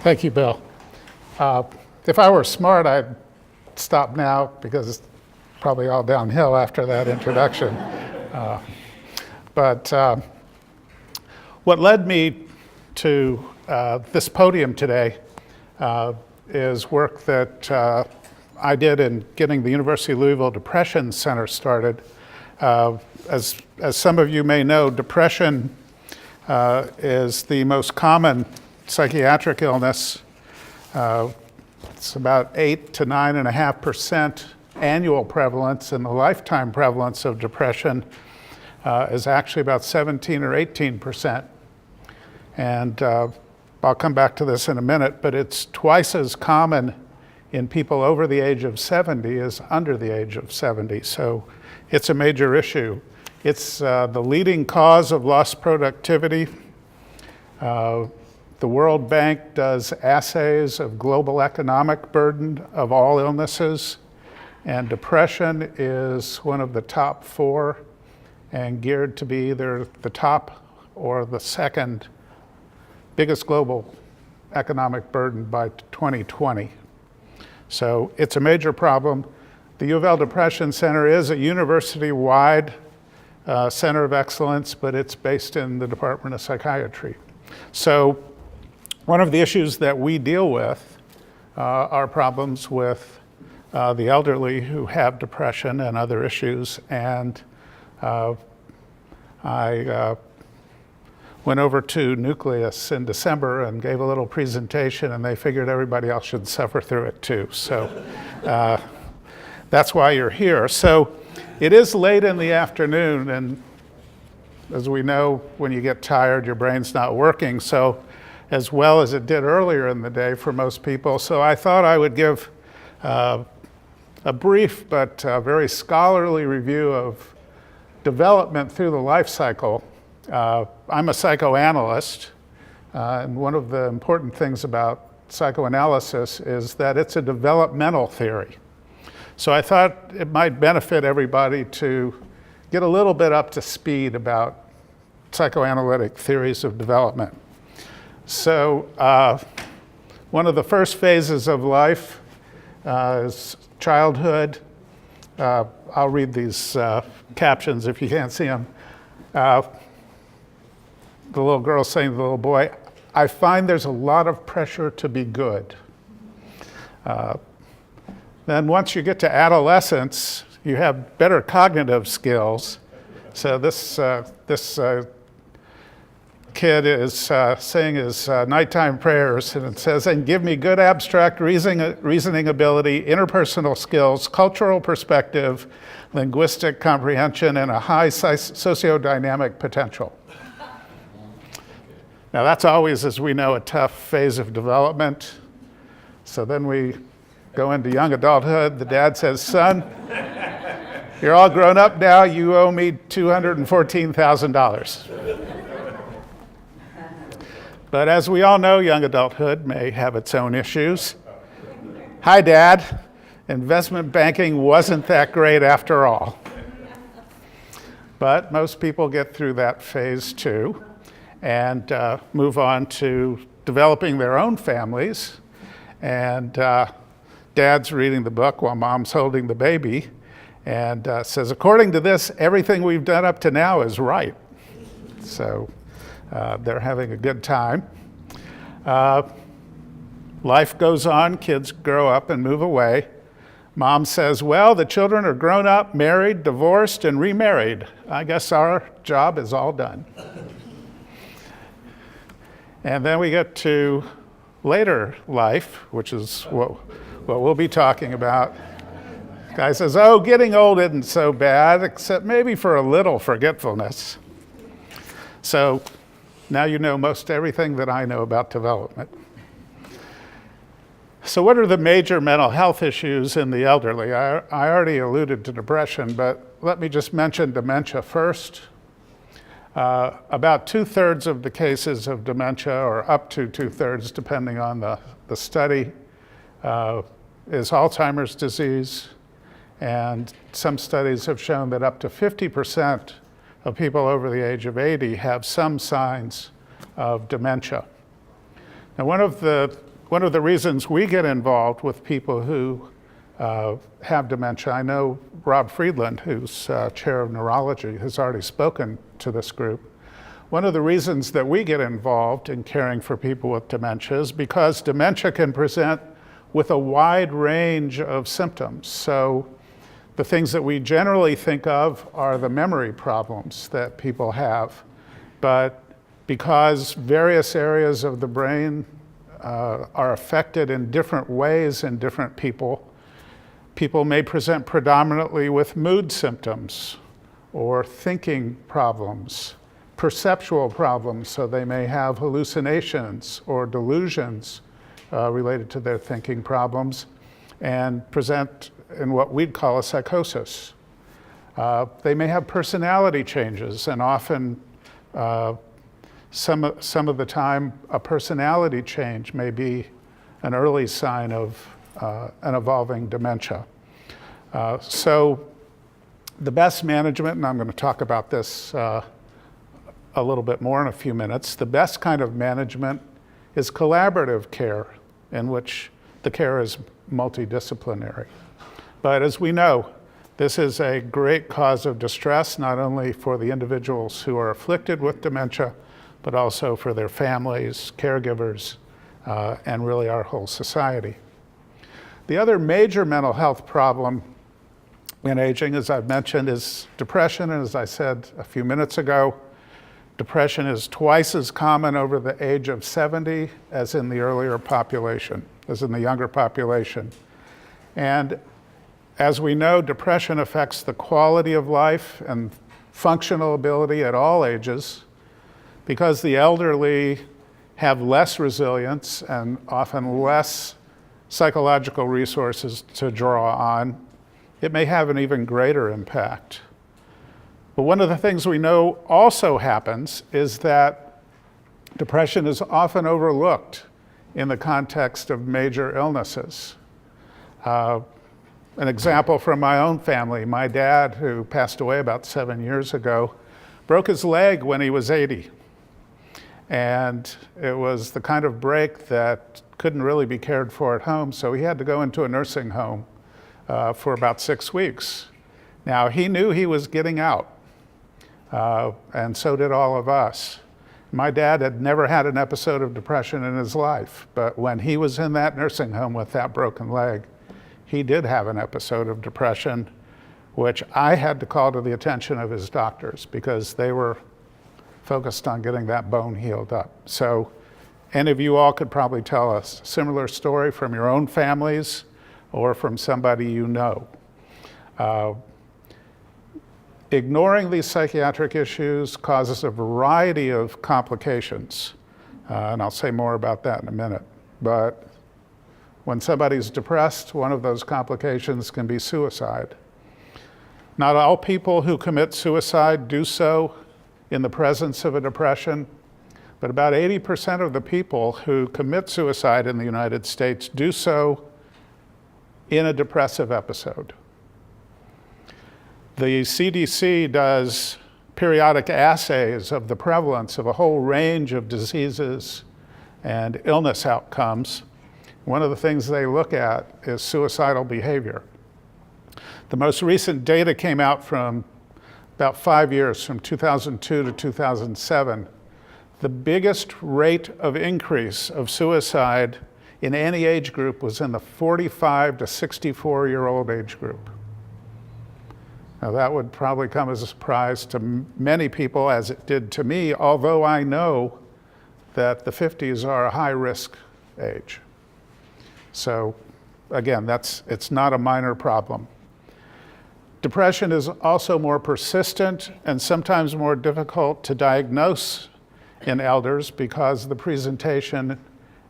Thank you, Bill. If I were smart, I'd stop now because it's probably all downhill after that introduction. But what led me to this podium today is work that I did in getting the University of Louisville Depression Center started. As some of you may know, depression is the most common psychiatric illness. It's about 8 to 9.5% annual prevalence, and the lifetime prevalence of depression is actually about 17 or 18%. And I'll come back to this in a minute, but it's twice as common in people over the age of 70 as under the age of 70. So it's a major issue. It's the leading cause of lost productivity. The World Bank does assays of global economic burden of all illnesses, and depression is one of the top 4 and geared to be either the top or the second biggest global economic burden by 2020. So it's a major problem. The U of L Depression Center is a university-wide center of excellence, but it's based in the Department of Psychiatry. So one of the issues that we deal with are problems with the elderly who have depression and other issues. And I went over to Nucleus in December and gave a little presentation, and they figured everybody else should suffer through it too. So that's why you're here. So it is late in the afternoon, and as we know, when you get tired, your brain's not working so as well as it did earlier in the day for most people. So I thought I would give a brief but very scholarly review of development through the life cycle. I'm a psychoanalyst, and one of the important things about psychoanalysis is that it's a developmental theory. So I thought it might benefit everybody to get a little bit up to speed about psychoanalytic theories of development. So one of the first phases of life is childhood. I'll read these captions if you can't see them. The little girl saying to the little boy, "I find there's a lot of pressure to be good." Then once you get to adolescence, you have better cognitive skills. So this kid is saying his nighttime prayers, and it says, "And give me good abstract reasoning ability, interpersonal skills, cultural perspective, linguistic comprehension, and a high sociodynamic potential." Now that's always, as we know, a tough phase of development. So then we go into young adulthood. The dad says, "Son, you're all grown up now, you owe me $214,000. But as we all know, young adulthood may have its own issues. "Hi, Dad. Investment banking wasn't that great after all." But most people get through that phase too and move on to developing their own families. And Dad's reading the book while Mom's holding the baby and says, "According to this, everything we've done up to now is right." So they're having a good time. Life goes on, kids grow up and move away. Mom says, "Well, the children are grown up, married, divorced, and remarried. I guess our job is all done." And then we get to later life, which is what we'll be talking about. Guy says, "Oh, getting old isn't so bad, except maybe for a little forgetfulness." So now you know most everything that I know about development. So what are the major mental health issues in the elderly? I already alluded to depression, but let me just mention dementia first. About 2/3 of the cases of dementia, or up to 2/3 depending on the study, is Alzheimer's disease. And some studies have shown that up to 50% of people over the age of 80 have some signs of dementia. Now, one of the one of the reasons we get involved with people who have dementia, I know Rob Friedland, who's chair of neurology, has already spoken to this group. One of the reasons that we get involved in caring for people with dementia is because dementia can present with a wide range of symptoms. So the things that we generally think of are the memory problems that people have. But because various areas of the brain are affected in different ways in different people, people may present predominantly with mood symptoms or thinking problems, perceptual problems, so they may have hallucinations or delusions related to their thinking problems, and present in what we'd call a psychosis. They may have personality changes, and often some of the time a personality change may be an early sign of an evolving dementia. So the best management, and I'm going to talk about this a little bit more in a few minutes, the best kind of management is collaborative care, in which the care is multidisciplinary. But as we know, this is a great cause of distress, not only for the individuals who are afflicted with dementia, but also for their families, caregivers, and really our whole society. The other major mental health problem in aging, as I've mentioned, is depression. And as I said a few minutes ago, depression is twice as common over the age of 70 as in the earlier population, as in the younger population. And as we know, depression affects the quality of life and functional ability at all ages, because the elderly have less resilience and often less psychological resources to draw on. It may have an even greater impact. But one of the things we know also happens is that depression is often overlooked in the context of major illnesses. An example from my own family, my dad, who passed away about 7 years ago, broke his leg when he was 80. And it was the kind of break that couldn't really be cared for at home, so he had to go into a nursing home for about 6 weeks. Now, he knew he was getting out, and so did all of us. My dad had never had an episode of depression in his life, but when he was in that nursing home with that broken leg, he did have an episode of depression, which I had to call to the attention of his doctors because they were focused on getting that bone healed up. So any of you all could probably tell us a similar story from your own families or from somebody you know. Ignoring these psychiatric issues causes a variety of complications, and I'll say more about that in a minute. But when somebody's depressed, one of those complications can be suicide. Not all people who commit suicide do so in the presence of a depression, but about 80% of the people who commit suicide in the United States do so in a depressive episode. The CDC does periodic assays of the prevalence of a whole range of diseases and illness outcomes. One of the things they look at is suicidal behavior. The most recent data came out from about 5 years, from 2002 to 2007. The biggest rate of increase of suicide in any age group was in the 45 to 64-year-old age group. Now that would probably come as a surprise to many people, as it did to me, although I know that the 50s are a high-risk age. So again, it's not a minor problem. Depression is also more persistent and sometimes more difficult to diagnose in elders because the presentation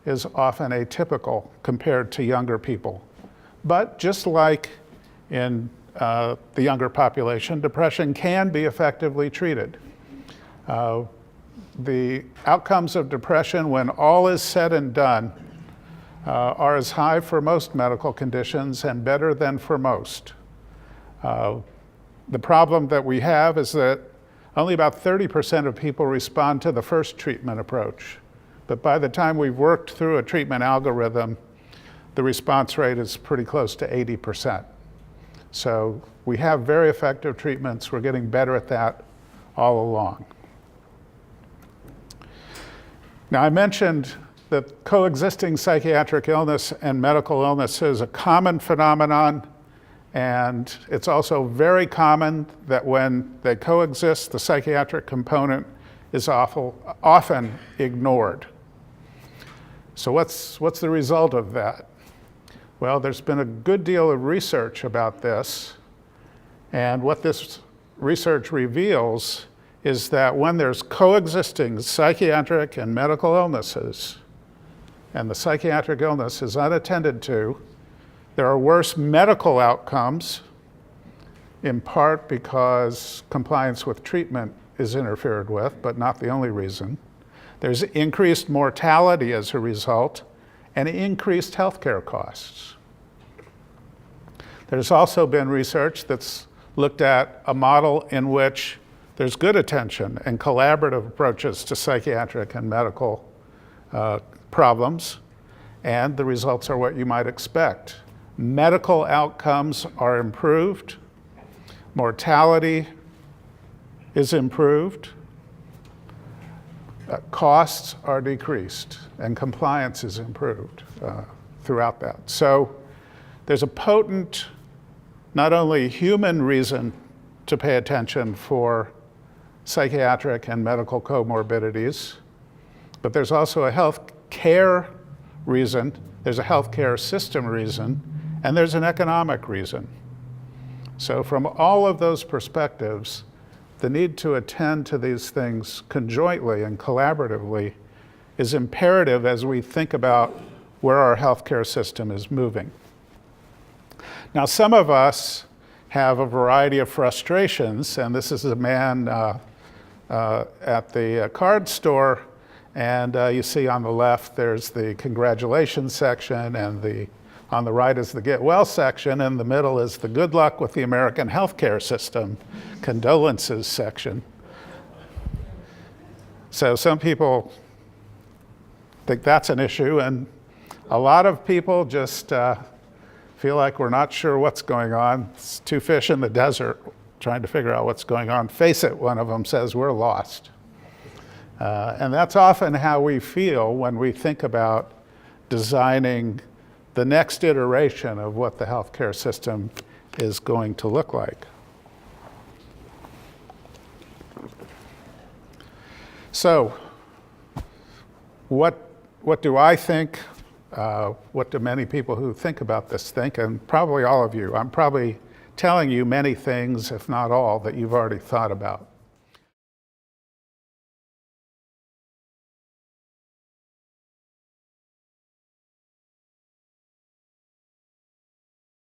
is often atypical compared to younger people. But just like in the younger population, depression can be effectively treated. The outcomes of depression, when all is said and done, are as high for most medical conditions and better than for most. The problem that we have is that only about 30% of people respond to the first treatment approach, but by the time we've worked through a treatment algorithm, the response rate is pretty close to 80%. So we have very effective treatments. We're getting better at that all along. Now, I mentioned that coexisting psychiatric illness and medical illness is a common phenomenon, and it's also very common that when they coexist, the psychiatric component is often ignored. So what's the result of that? Well, there's been a good deal of research about this, and what this research reveals is that when there's coexisting psychiatric and medical illnesses, and the psychiatric illness is unattended to, there are worse medical outcomes, in part because compliance with treatment is interfered with, but not the only reason. There's increased mortality as a result, and increased healthcare costs. There's also been research that's looked at a model in which there's good attention and collaborative approaches to psychiatric and medical problems, and the results are what you might expect. Medical outcomes are improved, mortality is improved, costs are decreased, and compliance is improved throughout that. So there's a potent, not only human reason to pay attention for psychiatric and medical comorbidities, but there's also a health care reason, there's a healthcare system reason, and there's an economic reason. So from all of those perspectives, the need to attend to these things conjointly and collaboratively is imperative as we think about where our healthcare system is moving. Now, some of us have a variety of frustrations, and this is a man at the card store, and you see on the left there's the congratulations section, and on the right is the get well section, and the middle is the good luck with the American healthcare system condolences section. So some people think that's an issue, and a lot of people just feel like we're not sure what's going on. It's two fish in the desert trying to figure out what's going on. Face it, one of them says, we're lost. And that's often how we feel when we think about designing the next iteration of what the healthcare system is going to look like. So, what do I think? What do many people who think about this think? And probably all of you. I'm probably telling you many things, if not all, that you've already thought about.